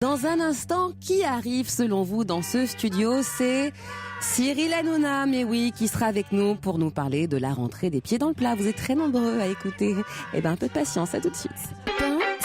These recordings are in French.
Dans un instant, qui arrive selon vous dans ce studio? C'est Cyril Hanouna, mais oui, qui sera avec nous pour nous parler de la rentrée des pieds dans le plat. Vous êtes très nombreux à écouter. Eh ben, un peu de patience, à tout de suite.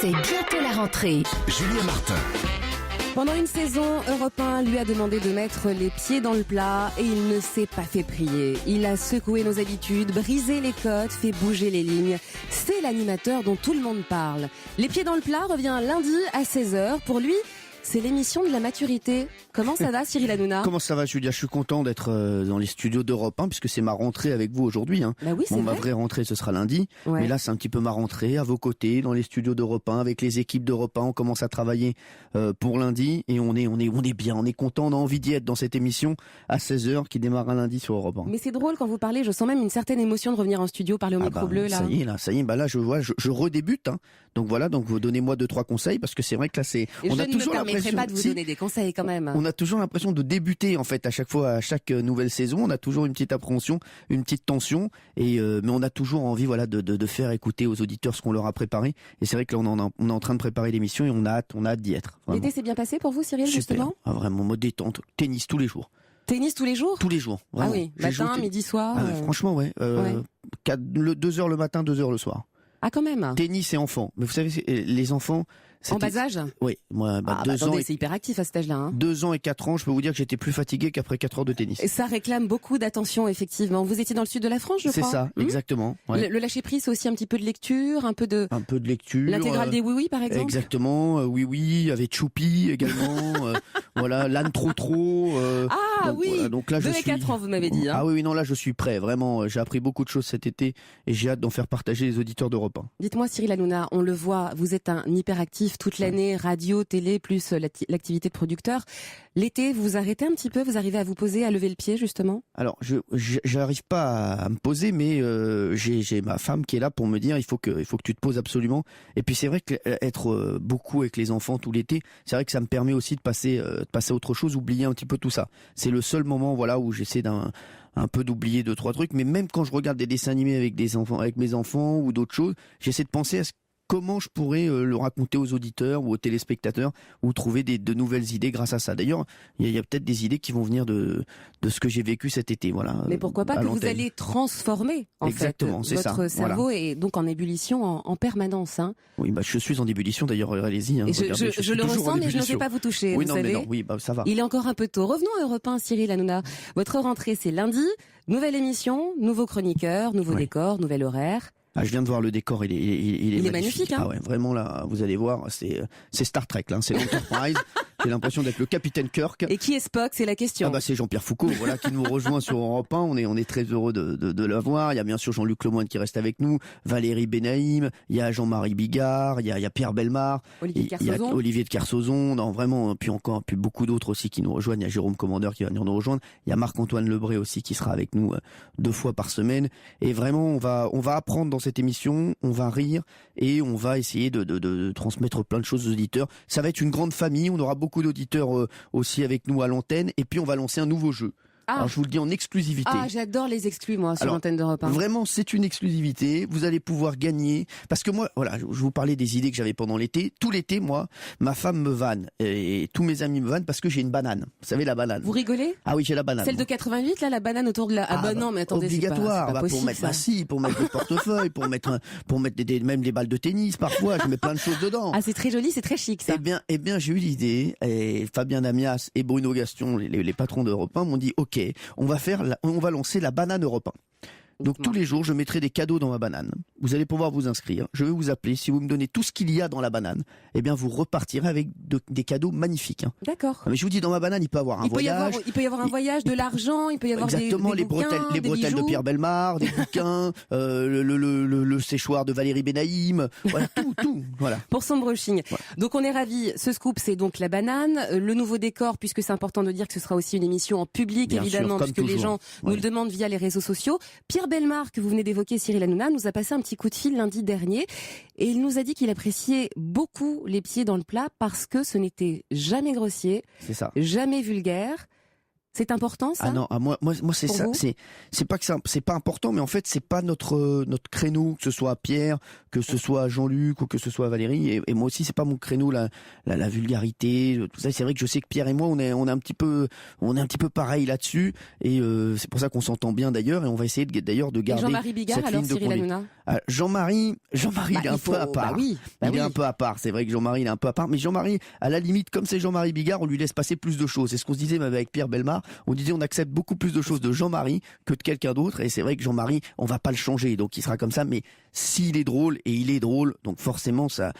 C'est bientôt la rentrée. Julien Martin. Pendant une saison, Europe 1 lui a demandé de mettre les pieds dans le plat et il ne s'est pas fait prier. Il a secoué nos habitudes, brisé les codes, fait bouger les lignes. C'est l'animateur dont tout le monde parle. Les pieds dans le plat revient lundi à 16h. Pour lui, c'est l'émission de la maturité. Comment ça va, Cyril Hanouna? Comment ça va, Julia? Je suis content d'être dans les studios d'Europe 1 puisque c'est ma rentrée avec vous aujourd'hui. Bah oui, c'est ma vrai. vraie rentrée, ce sera lundi. Ouais. Mais là, c'est un petit peu ma rentrée à vos côtés dans les studios d'Europe 1 avec les équipes d'Europe 1. On commence à travailler pour lundi et on est bien, on est content, on a envie d'y être dans cette émission à 16h qui démarre un lundi sur Europe 1. Mais c'est drôle quand vous parlez, je sens même une certaine émotion de revenir en studio, parler au micro bleu là. Ça y est, bah là je vois, je redébute. Hein. Donc voilà, donc vous donnez-moi 2-3 conseils parce que c'est vrai que là c'est. Et je ne me permettrai pas de vous donner des conseils quand même. On a toujours l'impression de débuter en fait à chaque fois, à chaque nouvelle saison. On a toujours une petite appréhension, une petite tension, et mais on a toujours envie de faire écouter aux auditeurs ce qu'on leur a préparé. Et c'est vrai que là on est en train de préparer l'émission et on a hâte d'y être. Vraiment. L'été s'est bien passé pour vous, Cyril, Super. justement? Ah, vraiment mode détente, tennis tous les jours. Tennis tous les jours? Tous les jours. Vraiment. Ah oui, Je joue matin, midi, soir. Franchement, ouais. 2h le matin, 2h le soir. Ah, quand même. Tennis et enfants. Mais vous savez, les enfants. En bas âge? Oui, moi, 2 ans. C'est hyper actif à cet âge-là. Hein. 2 ans et 4 ans, je peux vous dire que j'étais plus fatigué qu'après 4 heures de tennis. Et ça réclame beaucoup d'attention, effectivement. Vous étiez dans le sud de la France, je crois. C'est ça, exactement. Ouais. Le lâcher prise, c'est aussi un petit peu de lecture, un peu de lecture. L'intégrale des oui-oui, par exemple. Exactement, oui, avec Choupi également. Voilà, l'âne trop. Oui, voilà, donc là, 2 et 4 ans, vous m'avez dit. Hein. Ah oui, non, là, je suis prêt. Vraiment, j'ai appris beaucoup de choses cet été et j'ai hâte d'en faire partager les auditeurs d'Europe 1. Dites-moi, Cyril Hanouna, on le voit, vous êtes un hyperactif toute l'année, radio, télé, plus l'activité de producteur. L'été, vous vous arrêtez un petit peu, vous arrivez à vous poser, à lever le pied, justement? Alors, j'arrive pas à me poser, mais j'ai ma femme qui est là pour me dire il faut que tu te poses absolument. Et puis c'est vrai qu'être beaucoup avec les enfants tout l'été, c'est vrai que ça me permet aussi de passer à autre chose, oublier un petit peu tout ça. C'est le seul moment, voilà, où j'essaie un peu d'oublier 2-3 trucs. Mais même quand je regarde des dessins animés avec mes enfants ou d'autres choses, j'essaie de penser à comment je pourrais le raconter aux auditeurs ou aux téléspectateurs ou trouver de nouvelles idées grâce à ça. D'ailleurs, il y a peut-être des idées qui vont venir de ce que j'ai vécu cet été. Voilà. Mais pourquoi pas que vous allez transformer Exactement, c'est ça. Votre cerveau voilà. est donc en ébullition en permanence. Hein. Oui, je suis en ébullition d'ailleurs, allez-y. Hein, et je le ressens, mais je n'osais pas vous toucher. Oui, vous non, savez. mais non, oui, ça va. Il est encore un peu tôt. Revenons à Europe 1, Cyril Hanouna. Votre rentrée, c'est lundi. Nouvelle émission, nouveau chroniqueur, nouveau décor, nouvel horaire. Ah, je viens de voir le décor, il est magnifique. Hein. Ah ouais, vraiment là, vous allez voir, c'est Star Trek, là, c'est l'Enterprise. J'ai l'impression d'être le capitaine Kirk. Et qui est Spock, c'est la question. Ah bah c'est Jean-Pierre Foucault, voilà, qui nous rejoint sur Europe 1. On est très heureux de l'avoir. Il y a bien sûr Jean-Luc Lemoyne qui reste avec nous, Valérie Benaïm, il y a Jean-Marie Bigard, il y a Pierre Bellemare, il y a Olivier de Kersauzon, non vraiment, puis beaucoup d'autres aussi qui nous rejoignent. Il y a Jérôme Commandeur qui va venir nous rejoindre. Il y a Marc-Antoine Lebré aussi qui sera avec nous 2 fois par semaine. Et vraiment, on va apprendre dans cette émission, on va rire et on va essayer de transmettre plein de choses aux auditeurs. Ça va être une grande famille, on aura beaucoup d'auditeurs aussi avec nous à l'antenne et puis on va lancer un nouveau jeu. Alors je vous le dis en exclusivité. Ah, j'adore les exclus moi sur l'antenne d'Europe 1. Vraiment, c'est une exclusivité. Vous allez pouvoir gagner parce que moi, voilà, je vous parlais des idées que j'avais pendant l'été. Tout l'été, moi, ma femme me vanne et tous mes amis me vannent parce que j'ai une banane. Vous savez la banane. Vous rigolez? Ah oui, j'ai la banane. Celle de 88 là, la banane autour de la. Ah bah non, mais attendez, obligatoire. C'est pas possible, pour mettre le portefeuille, pour mettre même des balles de tennis. Parfois, je mets plein de choses dedans. Ah, c'est très joli, c'est très chic ça. Eh bien, j'ai eu l'idée et Fabien Damias et Bruno Gaston, les patrons d'Europe 1, m'ont dit OK, on va lancer la banane Europe 1. Donc tous les jours, je mettrai des cadeaux dans ma banane. Vous allez pouvoir vous inscrire. Je vais vous appeler. Si vous me donnez tout ce qu'il y a dans la banane, eh bien vous repartirez avec des cadeaux magnifiques. Hein. D'accord. Mais je vous dis, dans ma banane, il peut y avoir un voyage. Il peut y avoir un voyage, de l'argent, il peut y avoir exactement, des bouquins, les bretelles de Pierre Bellemare, des bouquins, le séchoir de Valérie Benaïm, voilà tout, voilà. Pour son brushing. Voilà. Donc on est ravis. Ce scoop, c'est donc la banane, le nouveau décor, puisque c'est important de dire que ce sera aussi une émission en public, bien évidemment, sûr, puisque toujours. Les gens nous le demandent via les réseaux sociaux. Pierre Bellemare, que vous venez d'évoquer, Cyril Hanouna, nous a passé un petit coup de fil lundi dernier et il nous a dit qu'il appréciait beaucoup les pieds dans le plat parce que ce n'était jamais grossier, c'est ça. Jamais vulgaire. C'est important ça? Ah non, moi c'est ça. C'est pas que c'est pas important, mais en fait c'est pas notre créneau, que ce soit Pierre, que ce soit Jean-Luc ou que ce soit Valérie. Et moi aussi, c'est pas mon créneau la vulgarité, tout ça. C'est vrai que je sais que Pierre et moi, on est un petit peu pareil là-dessus. Et c'est pour ça qu'on s'entend bien d'ailleurs. Et on va essayer d'ailleurs de garder Jean-Marie Bigard, cette alors ligne de Cyril Hanouna. Jean-Marie, il est un peu à part. Il est un peu à part. C'est vrai que Jean-Marie, il est un peu à part. Mais Jean-Marie, à la limite, comme c'est Jean-Marie Bigard, on lui laisse passer plus de choses. C'est ce qu'on se disait même avec Pierre Bellemare. On disait on accepte beaucoup plus de choses de Jean-Marie que de quelqu'un d'autre. Et c'est vrai que Jean-Marie, on va pas le changer. Donc il sera comme ça. Mais s'il est drôle, et il est drôle, donc forcément ça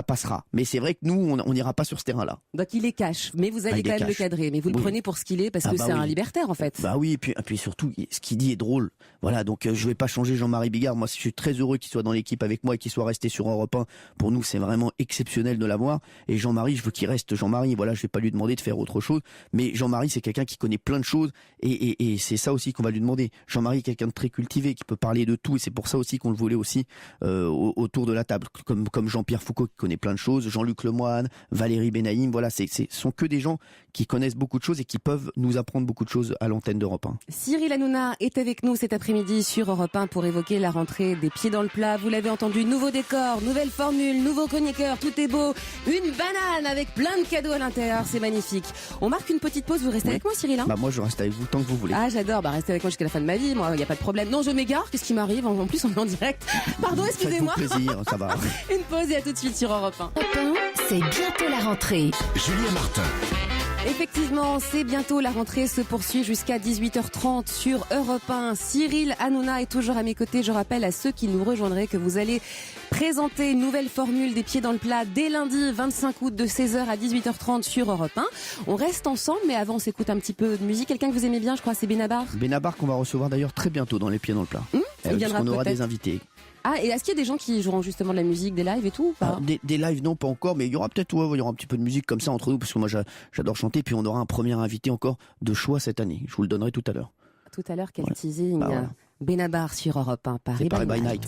passera. Mais c'est vrai que nous, on n'ira pas sur ce terrain-là. Donc il est cash, mais vous allez quand même le cadrer. Mais vous le prenez pour ce qu'il est parce que c'est un libertaire en fait. Bah oui, et puis surtout, ce qu'il dit est drôle. Voilà, donc je vais pas changer Jean-Marie Bigard. Moi, je suis très heureux qu'il soit dans l'équipe avec moi et qu'il soit resté sur Europe 1. Pour nous, c'est vraiment exceptionnel de l'avoir. Et Jean-Marie, je veux qu'il reste Jean-Marie. Voilà, je vais pas lui demander de faire autre chose. Mais Jean-Marie, c'est quelqu'un qui connaît plein de choses et c'est ça aussi qu'on va lui demander. Jean-Marie est quelqu'un de très cultivé, qui peut parler de tout et c'est pour ça aussi qu'on le voulait aussi autour de la table. Comme Jean-Pierre Foucault qui connaît plein de choses, Jean-Luc Lemoyne, Valérie Benaïm. Voilà, ce sont que des gens qui connaissent beaucoup de choses et qui peuvent nous apprendre beaucoup de choses à l'antenne d'Europe 1. Cyril Hanouna est avec nous cet après-midi sur Europe 1 pour évoquer la rentrée des pieds dans le plat. Vous l'avez entendu, nouveau décor, nouvelle formule, nouveau chroniqueur, tout est beau. Une banane avec plein de cadeaux à l'intérieur, c'est magnifique. On marque une petite pause, vous restez avec moi Cyril hein? Bah moi je reste avec vous tant que vous voulez. Ah j'adore, restez avec moi jusqu'à la fin de ma vie, moi il n'y a pas de problème. Non je m'égare, qu'est-ce qui m'arrive? En plus on est en direct. Pardon, excusez-moi. Faites-vous plaisir, ça va. Une pause et à tout de suite sur Europe 1. C'est bientôt la rentrée. Julien Martin. Effectivement, c'est bientôt la rentrée se poursuit jusqu'à 18h30 sur Europe 1. Cyril Hanouna est toujours à mes côtés. Je rappelle à ceux qui nous rejoindraient que vous allez présenter une nouvelle formule des pieds dans le plat dès lundi 25 août de 16h à 18h30 sur Europe 1. On reste ensemble, mais avant on s'écoute un petit peu de musique. Quelqu'un que vous aimez bien, je crois, c'est Benabar. Benabar qu'on va recevoir d'ailleurs très bientôt dans les pieds dans le plat. Il viendra on aura peut-être des invités. Ah, et est-ce qu'il y a des gens qui joueront justement de la musique, des lives et tout ou pas? Des lives, non, pas encore, mais il y aura peut-être il y aura un petit peu de musique comme ça entre nous, parce que moi j'adore chanter, puis on aura un premier invité encore de choix cette année. Je vous le donnerai tout à l'heure. Tout à l'heure, quel teasing. Benabar sur Europe 1, Paris by Night.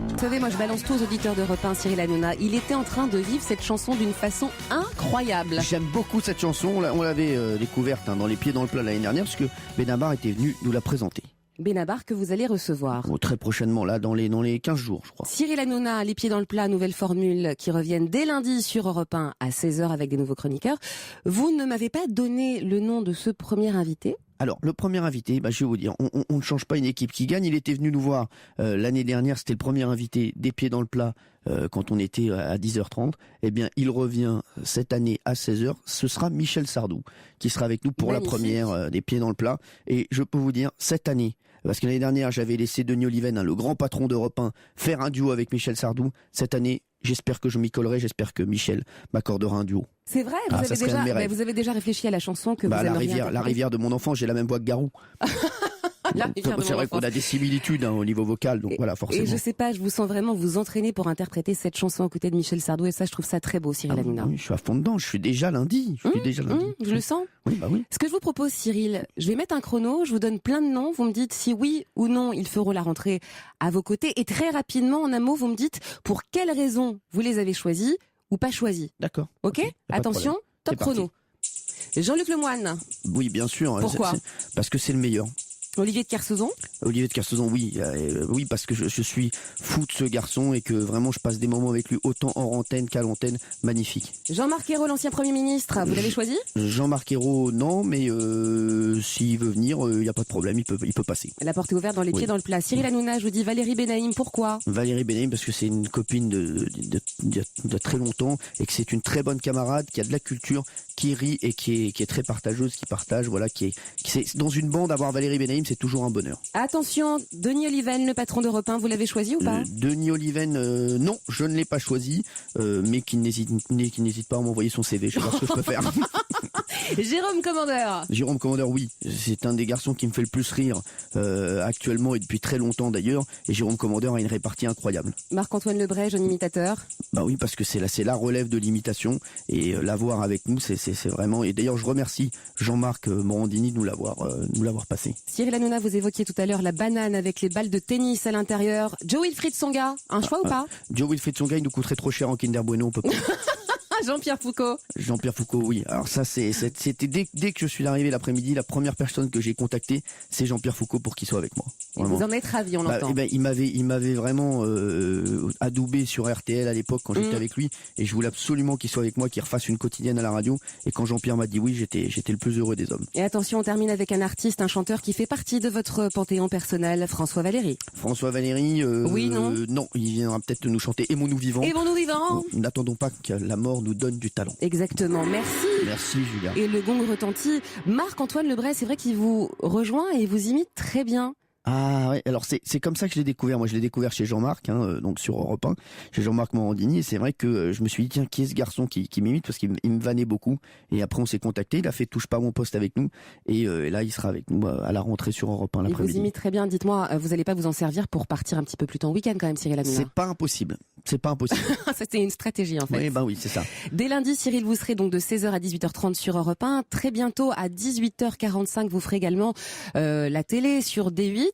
Vous savez, moi je balance tout aux auditeurs d'Europe 1, Cyril Hanouna. Il était en train de vivre cette chanson d'une façon incroyable. J'aime beaucoup cette chanson, on l'avait découverte dans les pieds dans le plat l'année dernière, parce que Benabar était venu nous la présenter. Benabar que vous allez recevoir. Très prochainement, là, dans les 15 jours, je crois. Cyril Hanouna, les pieds dans le plat, nouvelle formule qui reviennent dès lundi sur Europe 1 à 16h avec des nouveaux chroniqueurs. Vous ne m'avez pas donné le nom de ce premier invité. Alors, le premier invité, je vais vous dire, on ne change pas une équipe qui gagne. Il était venu nous voir l'année dernière, c'était le premier invité des pieds dans le plat quand on était à 10h30. Eh bien, il revient cette année à 16h. Ce sera Michel Sardou qui sera avec nous pour Magnifique. La première des pieds dans le plat. Et je peux vous dire, cette année, parce que l'année dernière, j'avais laissé Denis Oliven, le grand patron d'Europe 1, faire un duo avec Michel Sardou. Cette année, j'espère que je m'y collerai, j'espère que Michel m'accordera un duo. C'est vrai, vous avez déjà réfléchi à la chanson que vous aimeriez la rivière de mon enfant, j'ai la même voix que Garou. C'est vrai qu'on a des similitudes au niveau vocal, donc voilà, forcément. Et je sais pas, je vous sens vraiment vous entraîner pour interpréter cette chanson aux côtés de Michel Sardou, et ça, je trouve ça très beau, Cyril Hanouna. Oui, je suis à fond dedans, je suis déjà lundi. Je le sens. Oui, oui. Ce que je vous propose, Cyril, je vais mettre un chrono, je vous donne plein de noms, vous me dites si oui ou non ils feront la rentrée à vos côtés, et très rapidement, en un mot, vous me dites pour quelles raisons vous les avez choisis ou pas choisis. D'accord. Ok, attention, top chrono. Jean-Luc Lemoyne. Oui, bien sûr. Pourquoi? Parce que c'est le meilleur. Olivier de Kersauzon. Olivier de Kersauzon, oui, oui, parce que je suis fou de ce garçon et que vraiment je passe des moments avec lui autant hors antenne qu'à l'antenne, magnifique. Jean-Marc Ayrault, l'ancien Premier ministre, vous l'avez choisi? Jean-Marc Ayrault, non, mais s'il veut venir, il n'y a pas de problème, il peut passer. La porte est ouverte dans les pieds dans le plat. Cyril Hanouna, je vous dis Valérie Benaïm, pourquoi? Valérie Benaïm, parce que c'est une copine de très longtemps et que c'est une très bonne camarade, qui a de la culture, qui rit et qui est très partageuse, qui partage, voilà, qui est dans une bande, avoir Valérie Benaïm, c'est toujours un bonheur. Attention, Denis Oliven, le patron d'Europe 1, vous l'avez choisi ou pas? Denis Oliven, non, je ne l'ai pas choisi, mais qui n'hésite pas à m'envoyer son CV, je vais voir ce que je peux faire. Jérôme Commandeur. Jérôme Commandeur, oui, c'est un des garçons qui me fait le plus rire actuellement et depuis très longtemps d'ailleurs, et Jérôme Commandeur a une répartie incroyable. Marc-Antoine Lebré, jeune imitateur. Bah oui, parce que c'est la relève de l'imitation, et l'avoir avec nous, c'est vraiment, et d'ailleurs je remercie Jean-Marc Morandini de nous l'avoir passé. Cyril Hanouna, vous évoquiez tout à l'heure la banane avec les balles de tennis à l'intérieur. Joe Wilfried Tsonga, un choix ou pas? Joe Wilfried Tsonga, il nous coûterait trop cher en Kinder Bueno, on peut pas. Jean-Pierre Foucault. Jean-Pierre Foucault, oui. Alors ça, c'était dès que je suis arrivé l'après-midi, la première personne que j'ai contactée, c'est Jean-Pierre Foucault pour qu'il soit avec moi. Vous en êtes ravi, on l'entend. Il m'avait vraiment adoubé sur RTL à l'époque quand j'étais avec lui, et je voulais absolument qu'il soit avec moi, qu'il refasse une quotidienne à la radio. Et quand Jean-Pierre m'a dit oui, j'étais le plus heureux des hommes. Et attention, on termine avec un artiste, un chanteur qui fait partie de votre panthéon personnel, François Valéry. François Valéry, oui, non, il viendra peut-être nous chanter Aimons-nous vivants. Aimons-nous vivants. N'attendons pas que la mort nous donne du talent. Exactement, merci. Merci Julia. Et le gong retentit. Marc-Antoine Lebray, c'est vrai qu'il vous rejoint et vous imite très bien. Ah ouais, alors c'est comme ça que je l'ai découvert. Moi je l'ai découvert chez Jean-Marc, donc sur Europe 1, chez Jean-Marc Morandini, et c'est vrai que je me suis dit tiens, qui est ce garçon qui m'imite, parce qu'il me vannait beaucoup, et après on s'est contacté, il a fait Touche pas à mon poste avec nous, et là il sera avec nous à la rentrée sur Europe 1 l'après-midi. Il vous imite très bien, dites-moi, vous n'allez pas vous en servir pour partir un petit peu plus tôt en week-end quand même, Cyril Hanouna? C'est pas impossible. C'était une stratégie en fait. Oui, c'est ça. Dès lundi, Cyril, vous serez donc de 16h à 18h30 sur Europe 1. Très bientôt, à 18h45, vous ferez également la télé sur D8.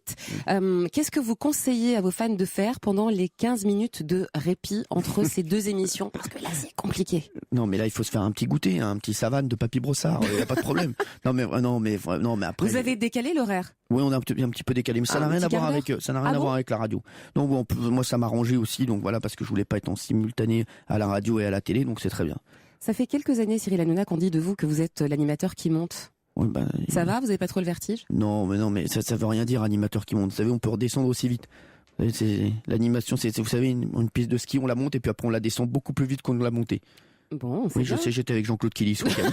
Qu'est-ce que vous conseillez à vos fans de faire pendant les 15 minutes de répit entre ces deux émissions? Parce que là, c'est compliqué. Non, mais là, il faut se faire un petit goûter, un petit savane de Papy Brossard. Il n'y a pas de problème. Non, mais après. Vous avez décalé l'horaire? Oui, on a un petit peu décalé, mais ça n'a rien à voir avec la radio. Donc bon, moi, ça m'a arrangé aussi. Donc voilà, parce que je voulais pas être en simultané à la radio et à la télé, donc c'est très bien. Ça fait quelques années, Cyril Hanouna, qu'on dit de vous que vous êtes l'animateur qui monte. Oui, ça va? Vous n'avez pas trop le vertige? Non, mais ça veut rien dire, animateur qui monte. Vous savez, on peut redescendre aussi vite. L'animation, vous savez, une piste de ski, on la monte et puis après on la descend beaucoup plus vite qu'on l'a montée. Bon, oui, je sais, j'étais avec Jean-Claude Killy ce week-end.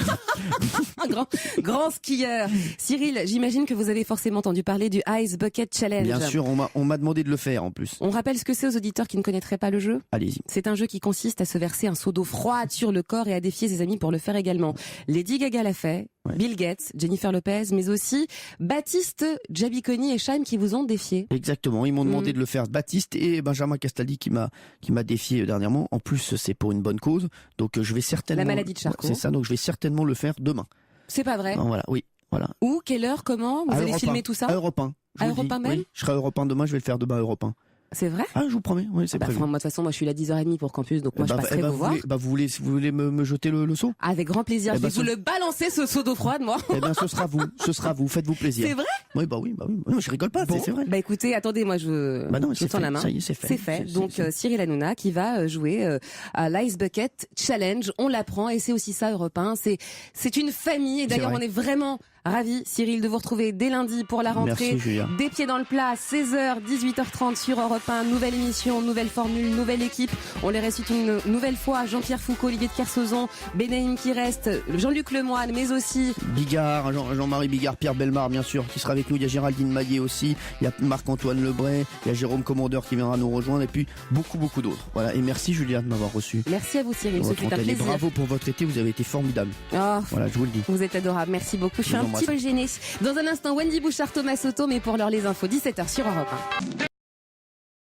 Un grand skieur. Cyril, j'imagine que vous avez forcément entendu parler du Ice Bucket Challenge. Bien sûr, on m'a demandé de le faire en plus. On rappelle ce que c'est aux auditeurs qui ne connaîtraient pas le jeu? Allez-y. C'est un jeu qui consiste à se verser un seau d'eau froide sur le corps et à défier ses amis pour le faire également. Lady Gaga l'a fait, ouais. Bill Gates, Jennifer Lopez, mais aussi Baptiste, Jabiconi et Chaim qui vous ont défié. Exactement, ils m'ont demandé de le faire. Baptiste et Benjamin Castaldi qui m'a défié dernièrement. En plus, c'est pour une bonne cause, donc je vais certainement. La maladie de Charcot. C'est ça, donc je vais certainement le faire demain. C'est pas vrai? Non, voilà, oui, voilà. Où, quelle heure, comment? Vous allez filmer tout ça? À Europe 1. À Europe 1 même? Oui, je serai à Europe 1 demain, je vais le faire demain à Europe 1. C'est vrai? Ah, je vous promets, oui, c'est prévu. Moi, de toute façon, moi, je suis là 10h30 pour campus, donc moi, je passerai vous voir. Vous voulez me jeter le seau? Avec grand plaisir. Je vais vous le balancer, ce seau d'eau froide, moi. Eh ben, ce sera vous. Faites-vous plaisir. C'est vrai? Oui, bah oui. Non, je rigole pas, c'est vrai. Bah, écoutez, attendez, moi, je tends la main. Ça y est, c'est fait. C'est fait. Donc, Cyril Hanouna qui va jouer à l'Ice Bucket Challenge. On l'apprend et c'est aussi ça, Europe 1. C'est une famille et d'ailleurs, on est vraiment ravis, Cyril, de vous retrouver dès lundi pour la rentrée. Merci, Julia. Des pieds dans le plat, 16h, 18h30 sur Europe 1. Nouvelle émission, nouvelle formule, nouvelle équipe. On les ressuscite une nouvelle fois. Jean-Pierre Foucault, Olivier de Kersauzon, Benaïm qui reste, Jean-Luc Lemoyne, mais aussi Bigard, Jean-Marie Bigard, Pierre Bellemare, bien sûr, qui sera avec nous. Il y a Géraldine Maillet aussi. Il y a Marc-Antoine Lebray. Il y a Jérôme Commandeur qui viendra nous rejoindre. Et puis, beaucoup d'autres. Voilà. Et merci, Julia, de m'avoir reçu. Merci à vous, Cyril. C'est un plaisir. Bravo pour votre été. Vous avez été formidable. Oh, voilà, je vous le dis. Vous êtes adorable. Merci beaucoup. Je suis un petit peu gênée. Dans un instant, Wendy Bouchard, Thomas Soto, mais pour l'heure, les infos, 17h sur Europe 1.